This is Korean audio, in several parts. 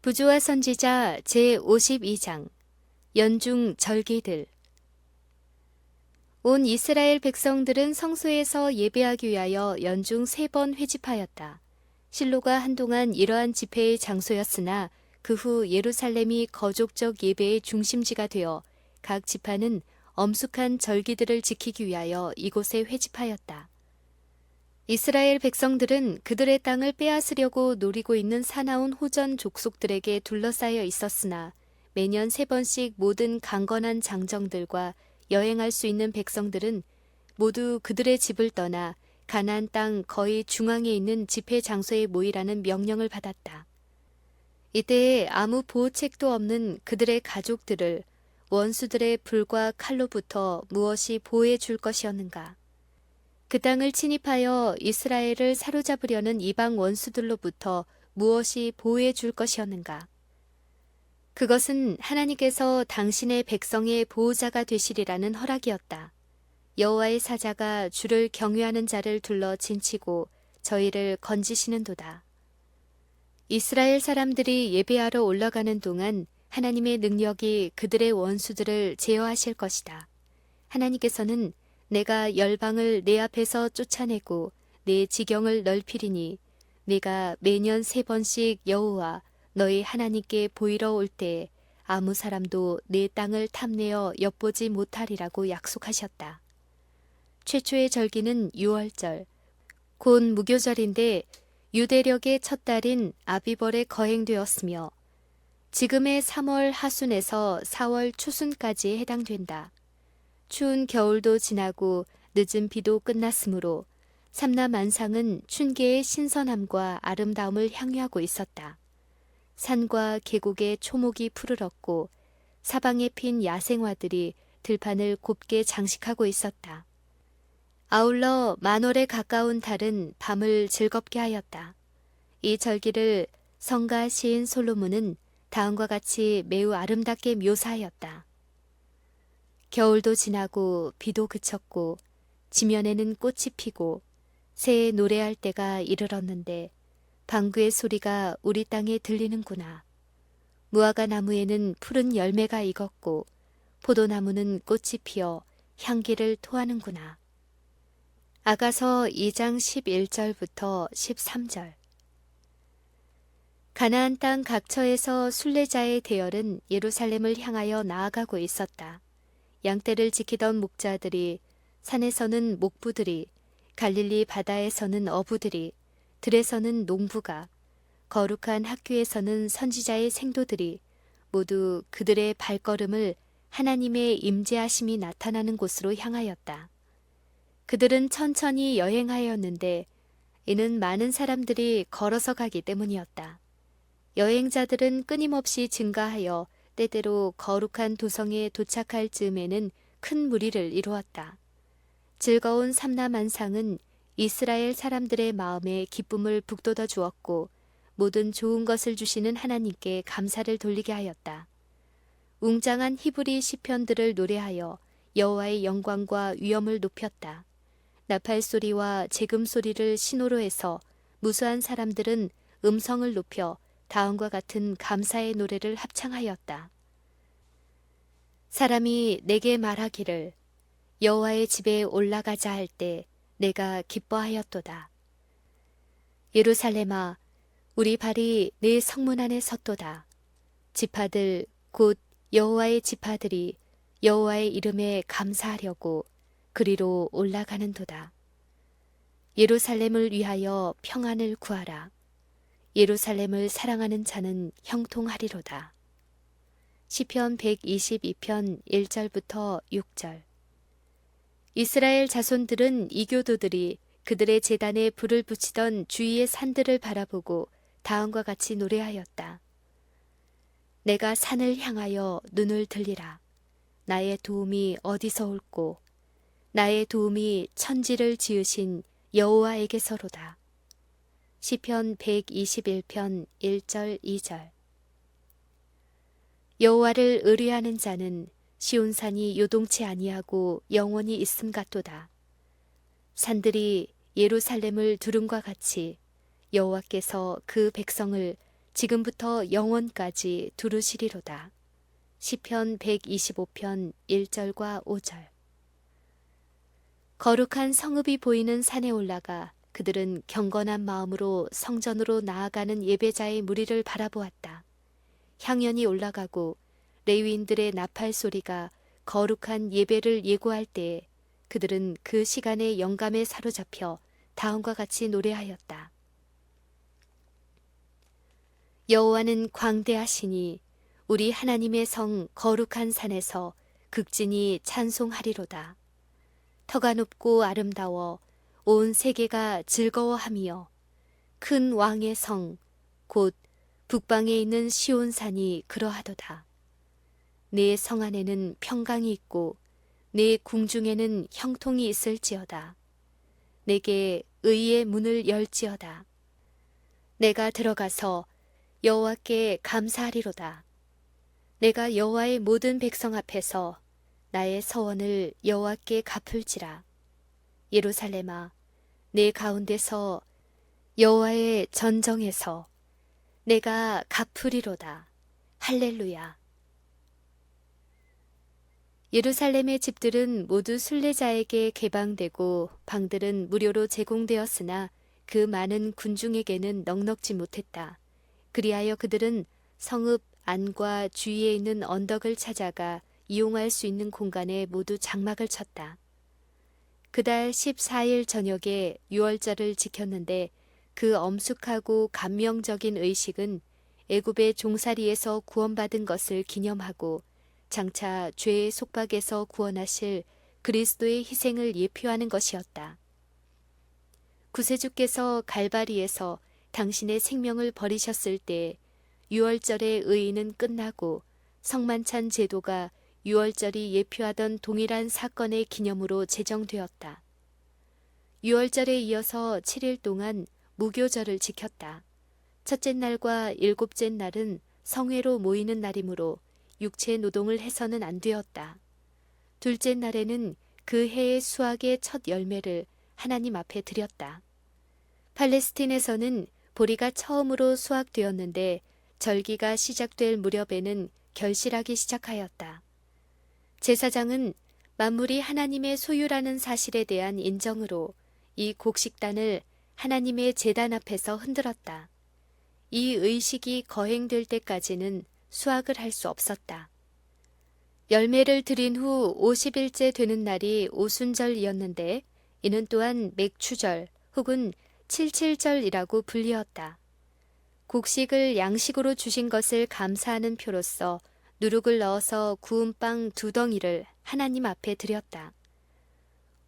부조와 선지자 제52장 연중 절기들. 온 이스라엘 백성들은 성소에서 예배하기 위하여 연중 3번 회집하였다. 실로가 한동안 이러한 집회의 장소였으나 그 후 예루살렘이 거족적 예배의 중심지가 되어 각 지파는 엄숙한 절기들을 지키기 위하여 이곳에 회집하였다. 이스라엘 백성들은 그들의 땅을 빼앗으려고 노리고 있는 사나운 호전 족속들에게 둘러싸여 있었으나 매년 3번씩 모든 강건한 장정들과 여행할 수 있는 백성들은 모두 그들의 집을 떠나 가나안 땅 거의 중앙에 있는 집회 장소에 모이라는 명령을 받았다. 이때에 아무 보호책도 없는 그들의 가족들을 원수들의 불과 칼로부터 무엇이 보호해 줄 것이었는가? 그 땅을 침입하여 이스라엘을 사로잡으려는 이방 원수들로부터 무엇이 보호해 줄 것이었는가? 그것은 하나님께서 당신의 백성의 보호자가 되시리라는 허락이었다. 여호와의 사자가 주를 경외하는 자를 둘러 진치고 저희를 건지시는도다. 이스라엘 사람들이 예배하러 올라가는 동안 하나님의 능력이 그들의 원수들을 제어하실 것이다. 하나님께서는 내가 열방을 내 앞에서 쫓아내고 내 지경을 넓히리니 네가 매년 3번씩 여호와 너희 하나님께 보이러 올 때에 아무 사람도 내 땅을 탐내어 엿보지 못하리라고 약속하셨다. 최초의 절기는 6월절, 곧 무교절인데 유대력의 첫 달인 아비벌에 거행되었으며 지금의 3월 하순에서 4월 추순까지에 해당된다. 추운 겨울도 지나고 늦은 비도 끝났으므로 삼라만상은 춘계의 신선함과 아름다움을 향유하고 있었다. 산과 계곡에 초목이 푸르렀고 사방에 핀 야생화들이 들판을 곱게 장식하고 있었다. 아울러 만월에 가까운 달은 밤을 즐겁게 하였다. 이 절기를 성가 시인 솔로몬은 다음과 같이 매우 아름답게 묘사하였다. 겨울도 지나고 비도 그쳤고 지면에는 꽃이 피고 새에 노래할 때가 이르렀는데 방구의 소리가 우리 땅에 들리는구나. 무화과 나무에는 푸른 열매가 익었고 포도나무는 꽃이 피어 향기를 토하는구나. 아가서 2장 11절부터 13절. 가나안 땅 각처에서 순례자의 대열은 예루살렘을 향하여 나아가고 있었다. 양떼를 지키던 목자들이, 산에서는 목부들이, 갈릴리 바다에서는 어부들이, 들에서는 농부가, 거룩한 학교에서는 선지자의 생도들이 모두 그들의 발걸음을 하나님의 임재하심이 나타나는 곳으로 향하였다. 그들은 천천히 여행하였는데 이는 많은 사람들이 걸어서 가기 때문이었다. 여행자들은 끊임없이 증가하여 때때로 거룩한 도성에 도착할 즈음에는 큰 무리를 이루었다. 즐거운 삼라만상은 이스라엘 사람들의 마음에 기쁨을 북돋아 주었고 모든 좋은 것을 주시는 하나님께 감사를 돌리게 하였다. 웅장한 히브리 시편들을 노래하여 여호와의 영광과 위엄을 높였다. 나팔 소리와 재금 소리를 신호로 해서 무수한 사람들은 음성을 높여 다음과 같은 감사의 노래를 합창하였다. 사람이 내게 말하기를 여호와의 집에 올라가자 할 때 내가 기뻐하였도다. 예루살렘아, 우리 발이 내 성문 안에 섰도다. 지파들 곧 여호와의 지파들이 여호와의 이름에 감사하려고 그리로 올라가는도다. 예루살렘을 위하여 평안을 구하라. 예루살렘을 사랑하는 자는 형통하리로다. 시편 122편 1절부터 6절. 이스라엘 자손들은 이교도들이 그들의 제단에 불을 붙이던 주위의 산들을 바라보고 다음과 같이 노래하였다. 내가 산을 향하여 눈을 들리라. 나의 도움이 어디서 올꼬? 나의 도움이 천지를 지으신 여호와에게서로다. 시편 121편 1절 2절. 여호와를 의뢰하는 자는 시온산이 요동치 아니하고 영원히 있음 같도다. 산들이 예루살렘을 두름과 같이 여호와께서 그 백성을 지금부터 영원까지 두루시리로다. 시편 125편 1절과 5절. 거룩한 성읍이 보이는 산에 올라가 그들은 경건한 마음으로 성전으로 나아가는 예배자의 무리를 바라보았다. 향연이 올라가고 레위인들의 나팔 소리가 거룩한 예배를 예고할 때에 그들은 그 시간의 영감에 사로잡혀 다음과 같이 노래하였다. 여호와는 광대하시니 우리 하나님의 성 거룩한 산에서 극진히 찬송하리로다. 터가 높고 아름다워 온 세계가 즐거워하며 큰 왕의 성 곧 북방에 있는 시온산이 그러하도다. 네 성 안에는 평강이 있고 네 궁중에는 형통이 있을지어다. 내게 의의 문을 열지어다. 내가 들어가서 여호와께 감사하리로다. 내가 여호와의 모든 백성 앞에서 나의 서원을 여호와께 갚을지라. 예루살렘아, 내 가운데서 여호와의 전정에서 내가 갚으리로다. 할렐루야. 예루살렘의 집들은 모두 순례자에게 개방되고 방들은 무료로 제공되었으나 그 많은 군중에게는 넉넉지 못했다. 그리하여 그들은 성읍 안과 주위에 있는 언덕을 찾아가 이용할 수 있는 공간에 모두 장막을 쳤다. 그달 14일 저녁에 유월절을 지켰는데 그 엄숙하고 감명적인 의식은 애굽의 종살이에서 구원받은 것을 기념하고 장차 죄의 속박에서 구원하실 그리스도의 희생을 예표하는 것이었다. 구세주께서 갈바리에서 당신의 생명을 버리셨을 때 유월절의 의의는 끝나고 성만찬 제도가 유월절이 예표하던 동일한 사건의 기념으로 제정되었다. 유월절에 이어서 7일 동안 무교절을 지켰다. 첫째 날과 일곱째 날은 성회로 모이는 날이므로 육체 노동을 해서는 안 되었다. 둘째 날에는 그 해의 수확의 첫 열매를 하나님 앞에 드렸다. 팔레스틴에서는 보리가 처음으로 수확되었는데 절기가 시작될 무렵에는 결실하기 시작하였다. 제사장은 만물이 하나님의 소유라는 사실에 대한 인정으로 이 곡식단을 하나님의 제단 앞에서 흔들었다. 이 의식이 거행될 때까지는 수확을 할 수 없었다. 열매를 드린 후 50일째 되는 날이 오순절이었는데 이는 또한 맥추절 혹은 칠칠절이라고 불리었다. 곡식을 양식으로 주신 것을 감사하는 표로서 누룩을 넣어서 구운 빵 2덩이를 하나님 앞에 드렸다.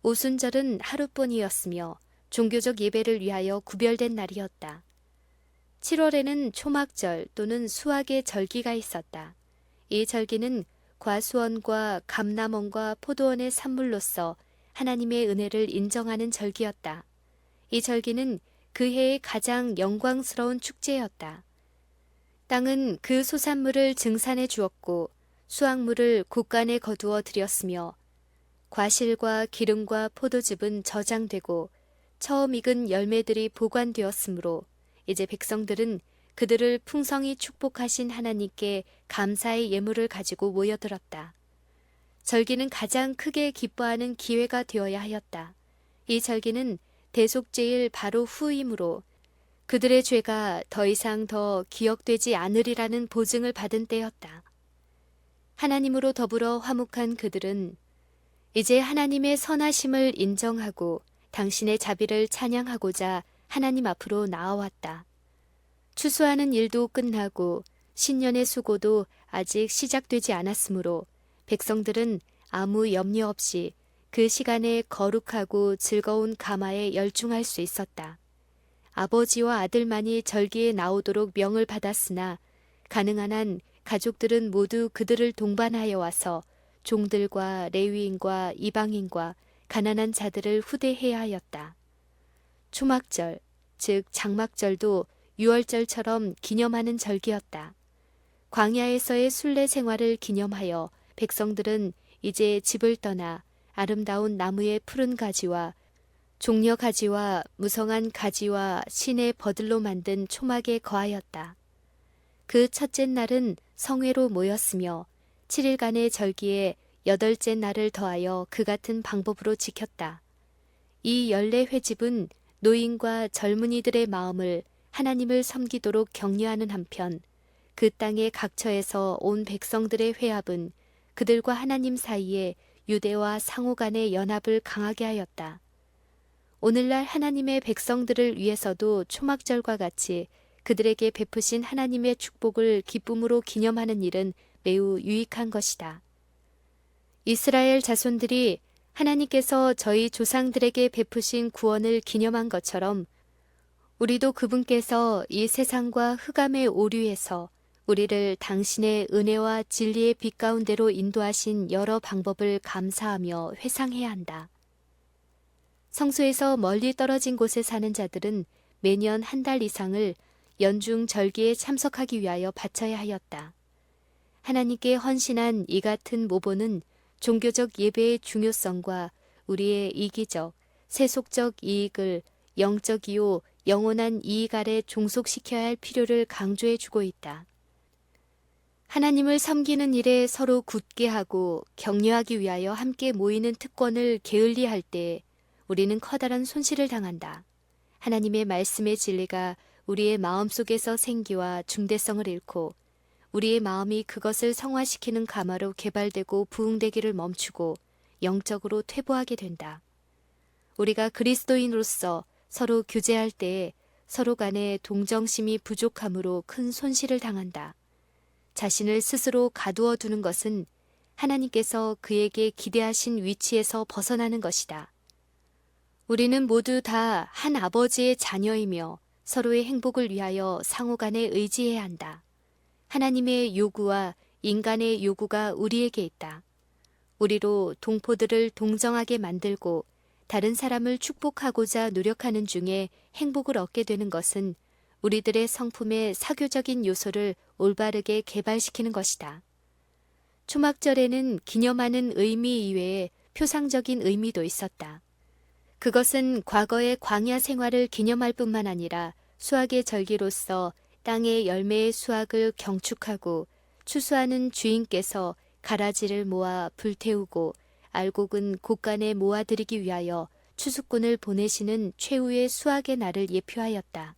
오순절은 하루뿐이었으며 종교적 예배를 위하여 구별된 날이었다. 7월에는 초막절 또는 수확의 절기가 있었다. 이 절기는 과수원과 감람원과 포도원의 산물로서 하나님의 은혜를 인정하는 절기였다. 이 절기는 그 해의 가장 영광스러운 축제였다. 땅은 그 소산물을 증산해 주었고 수확물을 곡간에 거두어 들였으며 과실과 기름과 포도즙은 저장되고 처음 익은 열매들이 보관되었으므로 이제 백성들은 그들을 풍성히 축복하신 하나님께 감사의 예물을 가지고 모여들었다. 절기는 가장 크게 기뻐하는 기회가 되어야 하였다. 이 절기는 대속죄일 바로 후이므로 그들의 죄가 더 이상 더 기억되지 않으리라는 보증을 받은 때였다. 하나님으로 더불어 화목한 그들은 이제 하나님의 선하심을 인정하고 당신의 자비를 찬양하고자 하나님 앞으로 나아왔다. 추수하는 일도 끝나고 신년의 수고도 아직 시작되지 않았으므로 백성들은 아무 염려 없이 그 시간에 거룩하고 즐거운 감화에 열중할 수 있었다. 아버지와 아들만이 절기에 나오도록 명을 받았으나 가능한 한 가족들은 모두 그들을 동반하여 와서 종들과 레위인과 이방인과 가난한 자들을 후대해야 하였다. 초막절, 즉 장막절도 유월절처럼 기념하는 절기였다. 광야에서의 순례 생활을 기념하여 백성들은 이제 집을 떠나 아름다운 나무의 푸른 가지와 종려 가지와 무성한 가지와 신의 버들로 만든 초막에 거하였다. 그 첫째 날은 성회로 모였으며 7일간의 절기에 여덟째 날을 더하여 그 같은 방법으로 지켰다. 이 14회집은 노인과 젊은이들의 마음을 하나님을 섬기도록 격려하는 한편 그 땅의 각처에서 온 백성들의 회합은 그들과 하나님 사이에 유대와 상호 간의 연합을 강하게 하였다. 오늘날 하나님의 백성들을 위해서도 초막절과 같이 그들에게 베푸신 하나님의 축복을 기쁨으로 기념하는 일은 매우 유익한 것이다. 이스라엘 자손들이 하나님께서 저희 조상들에게 베푸신 구원을 기념한 것처럼 우리도 그분께서 이 세상과 흑암의 오류에서 우리를 당신의 은혜와 진리의 빛 가운데로 인도하신 여러 방법을 감사하며 회상해야 한다. 성소에서 멀리 떨어진 곳에 사는 자들은 매년 한 달 이상을 연중 절기에 참석하기 위하여 바쳐야 하였다. 하나님께 헌신한 이 같은 모보는 종교적 예배의 중요성과 우리의 이기적, 세속적 이익을 영적이요 영원한 이익 아래 종속시켜야 할 필요를 강조해 주고 있다. 하나님을 섬기는 일에 서로 굳게 하고 격려하기 위하여 함께 모이는 특권을 게을리할 때 우리는 커다란 손실을 당한다. 하나님의 말씀의 진리가 우리의 마음속에서 생기와 중대성을 잃고 우리의 마음이 그것을 성화시키는 가마로 개발되고 부흥되기를 멈추고 영적으로 퇴보하게 된다. 우리가 그리스도인으로서 서로 교제할 때에 서로 간의 동정심이 부족함으로 큰 손실을 당한다. 자신을 스스로 가두어 두는 것은 하나님께서 그에게 기대하신 위치에서 벗어나는 것이다. 우리는 모두 다 한 아버지의 자녀이며 서로의 행복을 위하여 상호 간에 의지해야 한다. 하나님의 요구와 인간의 요구가 우리에게 있다. 우리로 동포들을 동정하게 만들고 다른 사람을 축복하고자 노력하는 중에 행복을 얻게 되는 것은 우리들의 성품의 사교적인 요소를 올바르게 개발시키는 것이다. 초막절에는 기념하는 의미 이외에 표상적인 의미도 있었다. 그것은 과거의 광야 생활을 기념할 뿐만 아니라 수확의 절기로서 땅의 열매의 수확을 경축하고 추수하는 주인께서 가라지를 모아 불태우고 알곡은 곳간에 모아들이기 위하여 추수꾼을 보내시는 최후의 수확의 날을 예표하였다.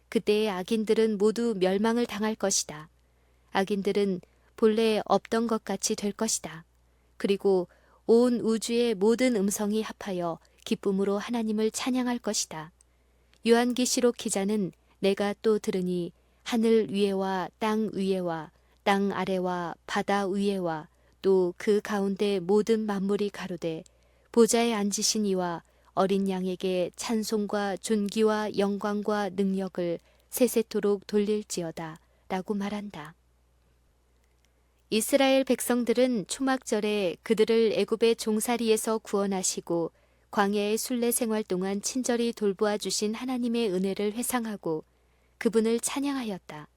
그때의 악인들은 모두 멸망을 당할 것이다. 악인들은 본래 없던 것 같이 될 것이다. 그리고 온 우주의 모든 음성이 합하여 기쁨으로 하나님을 찬양할 것이다. 요한계시록 기자는 내가 또 들으니 하늘 위에와 땅 위에와 땅 아래와 바다 위에와 또 그 가운데 모든 만물이 가로되 보좌에 앉으신 이와 어린 양에게 찬송과 존귀와 영광과 능력을 세세토록 돌릴지어다 라고 말한다. 이스라엘 백성들은 초막절에 그들을 애굽의 종살이에서 구원하시고 광야의 순례 생활 동안 친절히 돌보아 주신 하나님의 은혜를 회상하고 그분을 찬양하였다.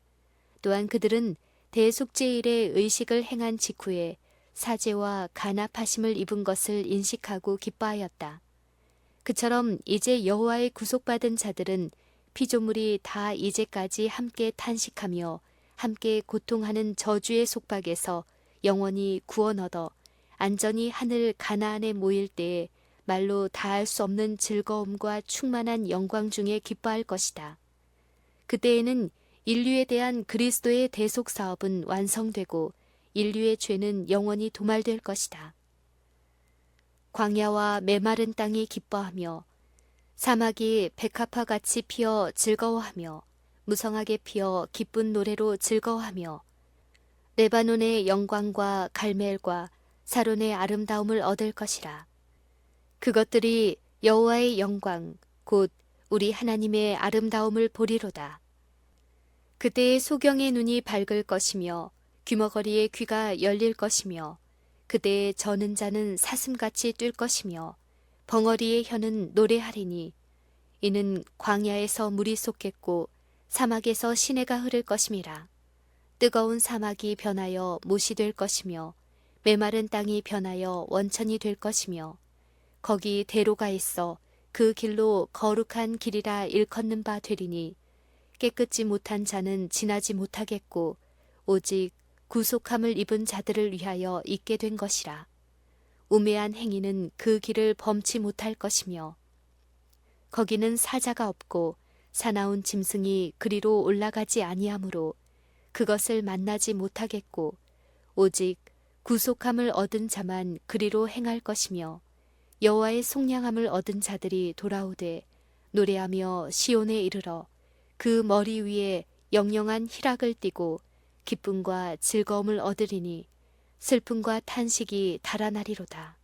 또한 그들은 대속죄일의 의식을 행한 직후에 사죄와 간합하심을 입은 것을 인식하고 기뻐하였다. 그처럼 이제 여호와의 구속받은 자들은 피조물이 다 이제까지 함께 탄식하며 함께 고통하는 저주의 속박에서 영원히 구원 얻어 안전히 하늘 가나안에 모일 때에 말로 다할 수 없는 즐거움과 충만한 영광 중에 기뻐할 것이다. 그때에는 인류에 대한 그리스도의 대속 사업은 완성되고 인류의 죄는 영원히 도말될 것이다. 광야와 메마른 땅이 기뻐하며 사막이 백합화 같이 피어 즐거워하며 무성하게 피어 기쁜 노래로 즐거워하며 레바논의 영광과 갈멜과 사론의 아름다움을 얻을 것이라. 그것들이 여호와의 영광 곧 우리 하나님의 아름다움을 보리로다. 그때의 소경의 눈이 밝을 것이며 귀머거리의 귀가 열릴 것이며 그때의 저는 자는 사슴같이 뛸 것이며 벙어리의 혀는 노래하리니 이는 광야에서 물이 솟겠고 사막에서 시내가 흐를 것임이라. 뜨거운 사막이 변하여 못이 될 것이며 메마른 땅이 변하여 원천이 될 것이며 거기 대로가 있어 그 길로 거룩한 길이라 일컫는 바 되리니 깨끗지 못한 자는 지나지 못하겠고 오직 구속함을 입은 자들을 위하여 있게 된 것이라. 우매한 행위는 그 길을 범치 못할 것이며 거기는 사자가 없고 사나운 짐승이 그리로 올라가지 아니하므로 그것을 만나지 못하겠고 오직 구속함을 얻은 자만 그리로 행할 것이며 여호와의 속량함을 얻은 자들이 돌아오되 노래하며 시온에 이르러 그 머리 위에 영영한 희락을 띠고 기쁨과 즐거움을 얻으리니 슬픔과 탄식이 달아나리로다.